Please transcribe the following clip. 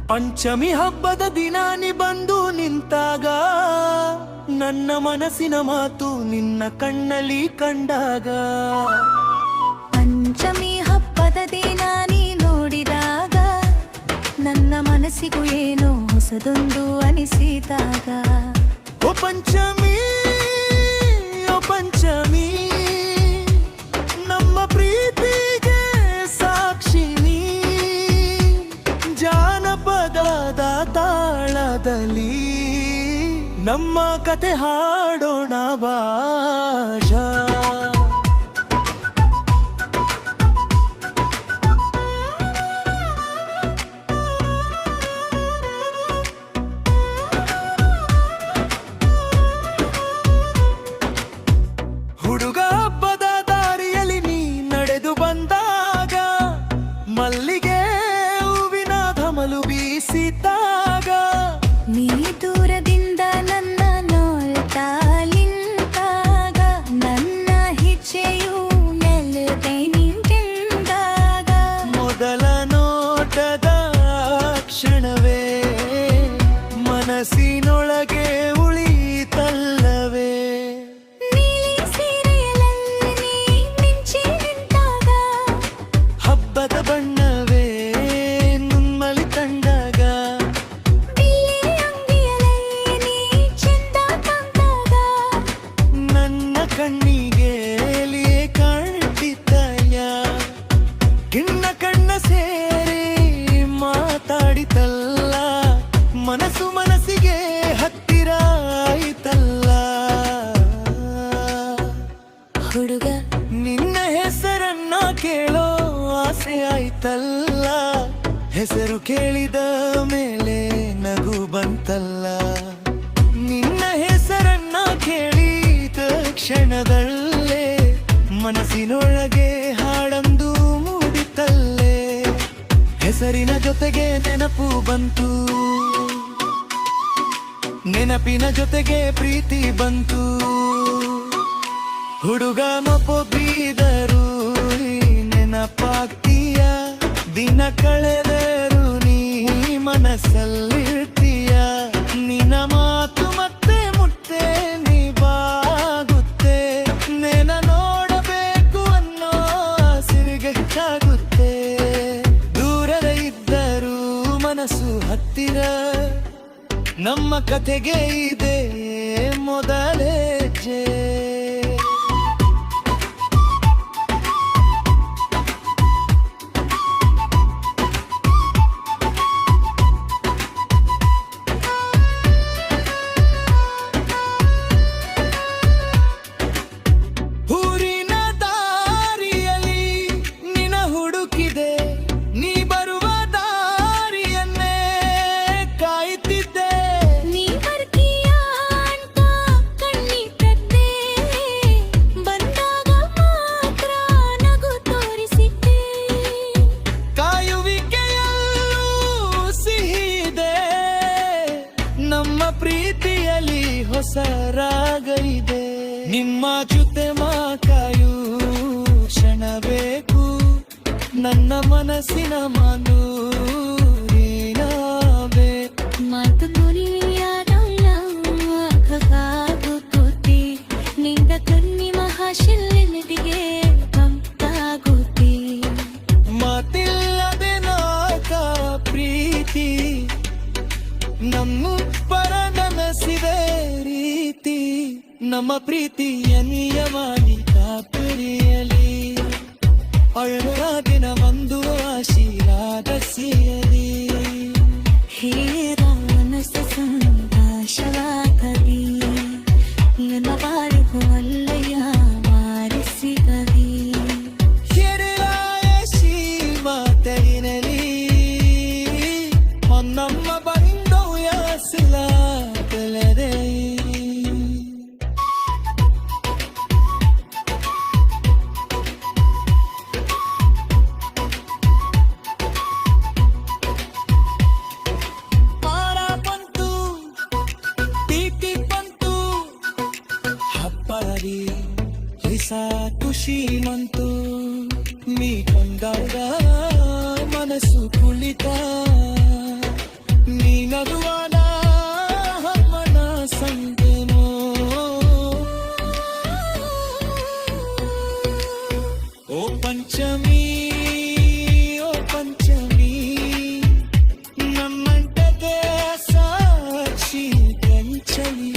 ಪಂಚಮಿ ಹಬ್ಬದ ದಿನ ನೀ ಬಂದು ನಿಂತಾಗ ನನ್ನ ಮನಸ್ಸಿನ ಮಾತು ನಿನ್ನ ಕಣ್ಣಲ್ಲಿ ಕಂಡಾಗ ಪಂಚಮಿ ಹಬ್ಬದ ದಿನ ನೀ ನೋಡಿದಾಗ ನನ್ನ ಮನಸ್ಸಿಗೂ ಏನೋ ಹೊಸದೊಂದು ಅನಿಸಿದಾಗ ಓ ಪಂಚಮಿ ಓ ಪಂಚಮಿ ನಮ್ಮ ಪ್ರೀತಿಗೆ ಸಾಕ್ಷಿ ನೀ ಜಾನಪದದ ತಾಳದಲ್ಲಿ ನಮ್ಮ ಕತೆ ಹಾಡೋಣ ಭಾಷಾ ಹುಡುಗ ಹಬ್ಬದ ದಾರಿಯಲ್ಲಿ ನೀ ನಡೆದು ಬಂದಾಗ ಮಲ್ಲಿಗೆ ಹೂವಿನ ಧಮಲು ಬೀಸಿದಾಗ ನೀ ದೂರದಿಂದ ನನ್ನ ನೋಡ್ತಾ ನಿಂತಾಗ ನನ್ನ ಹೆಜ್ಜೆಯು ನೆಲದೆ ನಿಂತಾಗ ಮೊದಲ ನೋಟದ ಕ್ಷಣವೇ ಮನಸ್ಸಿನೊಳಗೆ ಉಳಿತಲ್ಲವೇ ನೀಲಿ ಸೀರೆಯಲ್ಲಿ ನೀ ಮಿಂಚಿ ನಿಂತಾಗ ಹಬ್ಬದ ಬಣ್ಣವೇ ನುಮ್ಮಲಿ ಕಂಡಾಗ ಬಿಳಿ ಅಂಗಿಯಲ್ಲಿ ನೀ ಚೆಂದ ಕಾಣ್ತಾಗ ನನ್ನ ಕಣ್ಣಿಗೆ ಕಾಣ್ತಿದ್ದಯ ಕಿಣ್ಣ ಕಣ್ಣ ಸೇರಿ ಮಾತಾಡಿತಲ್ಲ ಮನಸ್ಸು ಮನಸ್ಸಿಗೆ ಹತ್ತಿರ ಆಯ್ತಲ್ಲ ಹುಡುಗ ನಿನ್ನ ಹೆಸರನ್ನ ಕೇಳೋ ಆಸೆ ಆಯ್ತಲ್ಲ ಹೆಸರು ಕೇಳಿದ ಮೇಲೆ ನಗು ಬಂತಲ್ಲ ನಿನ್ನ ಹೆಸರನ್ನ ಕೇಳಿದ ಕ್ಷಣದಲ್ಲೇ ಮನಸ್ಸಿನೊಳಗೆ ಹಾಡೊಂದು ಮೂಡಿತಲ್ಲೇ ಹೆಸರಿನ ಜೊತೆಗೆ ನೆನಪು ಬಂತು ನೆನಪಿನ ಜೊತೆಗೆ ಪ್ರೀತಿ ಬಂತು ಹುಡುಗ ಮಪೊಬ್ಬಿದರು ನೆನಪಾಗ್ತೀಯ ದಿನ ಕಳೆದರು ನೀ ಮನಸ್ಸಲ್ಲಿರ್ತೀಯ ನಿನ್ನ ಮಾತು ಮತ್ತೆ ಮುತ್ತೆ ನೀ ಬಾಗುತ್ತೆ ನೆನ ನೋಡಬೇಕು ಅನ್ನೋ ಆಸೆಗೆ ಹೆಚ್ಚಾಗುತ್ತೆ ದೂರದ ಇದ್ದರೂ ಮನಸ್ಸು ಹತ್ತಿರ ನಮ್ಮ ಕಥೆಗೆ ಇದೆ ಮೊದಲೇ ಜೇ ಊರಿನ ದಾರಿಯಲ್ಲಿ ನಿನ ಹುಡುಕಿದೆ ನೀ ಬರುವ ದಾರಿಯನ್ನೇ ಕಾಯುತ್ತಿದ್ದೆ ನೀ ಬರ್ತೀಯ ಅಂತ ಕಣ್ಣಿಟ್ಟದ್ದೆ ಬಂದಾಗ ಮಾತ್ರ ನಗು ತೋರಿಸಿದ್ದೆ ಕಾಯುವಿಕೆಯಲ್ಲೂ ಸಿಹಿದೆ ನಮ್ಮ ಪ್ರೀತಿಯಲ್ಲಿ ಹೊಸ ರಾಗ ಇದೆ ನಿಮ್ಮ ಜೊತೆ ಮಾಕಾಯು ಕ್ಷಣ ಬೇಕು ನನ್ನ ಮನಸ್ಸಿನ ಮನೂರಿನವೇ ಮಾತು ನುಡಿಯಾಡಲ್ಲ ಕಾಗುತ್ತಿ ನಿಂದ ಕಣ್ಣಿ ಮಹಾಶಿಲ್ಲೆದಿಗೆ ಬಂತಾಗುತ್ತಿ ಮಾತಿಲ್ಲದೆ ನಾಕ ಪ್ರೀತಿ ನಮ್ಮೊಬ್ಬರ ನೆನೆಸಿದೆ ರೀತಿ ನಮ್ಮ ಪ್ರೀತಿಯ ನಿಯಮಾನಿ ಕಾಪುರಿಯಲಿ ಅಳರ ದಿನ ಒಂದು ಆಶೀರ್ವಾದ ಸಿಯಲಿ ಹೇರಾನಸ ಸಂತೋಷವಾಗಲಿ ನನ್ನ ಬಾಳಿಗೂ ಅಲ್ಲಯ್ಯ ಮಾರಿಸಿಗಲಿ ಹಿರಿಯಾಯ ಶಿವತರಿನಲಿ ನಮ್ಮ ಬಂದೋ ಯಾಸಿಲ್ಲ ಕಲರೇ ಖುಷಿ ಮಂತು ನೀ ಕೊಂಡಾಗ ಮನಸ್ಸು ಕುಳಿತ ನೀ ನಗುವಾದ ಅಮ್ಮನ ಸಂತೆನೋ ಓ ಪಂಚಮಿ ಓ ಪಂಚಮಿ ನಮ್ಮಂಟಗೆ ಸಾಕ್ಷಿ ಪಂಚಮಿ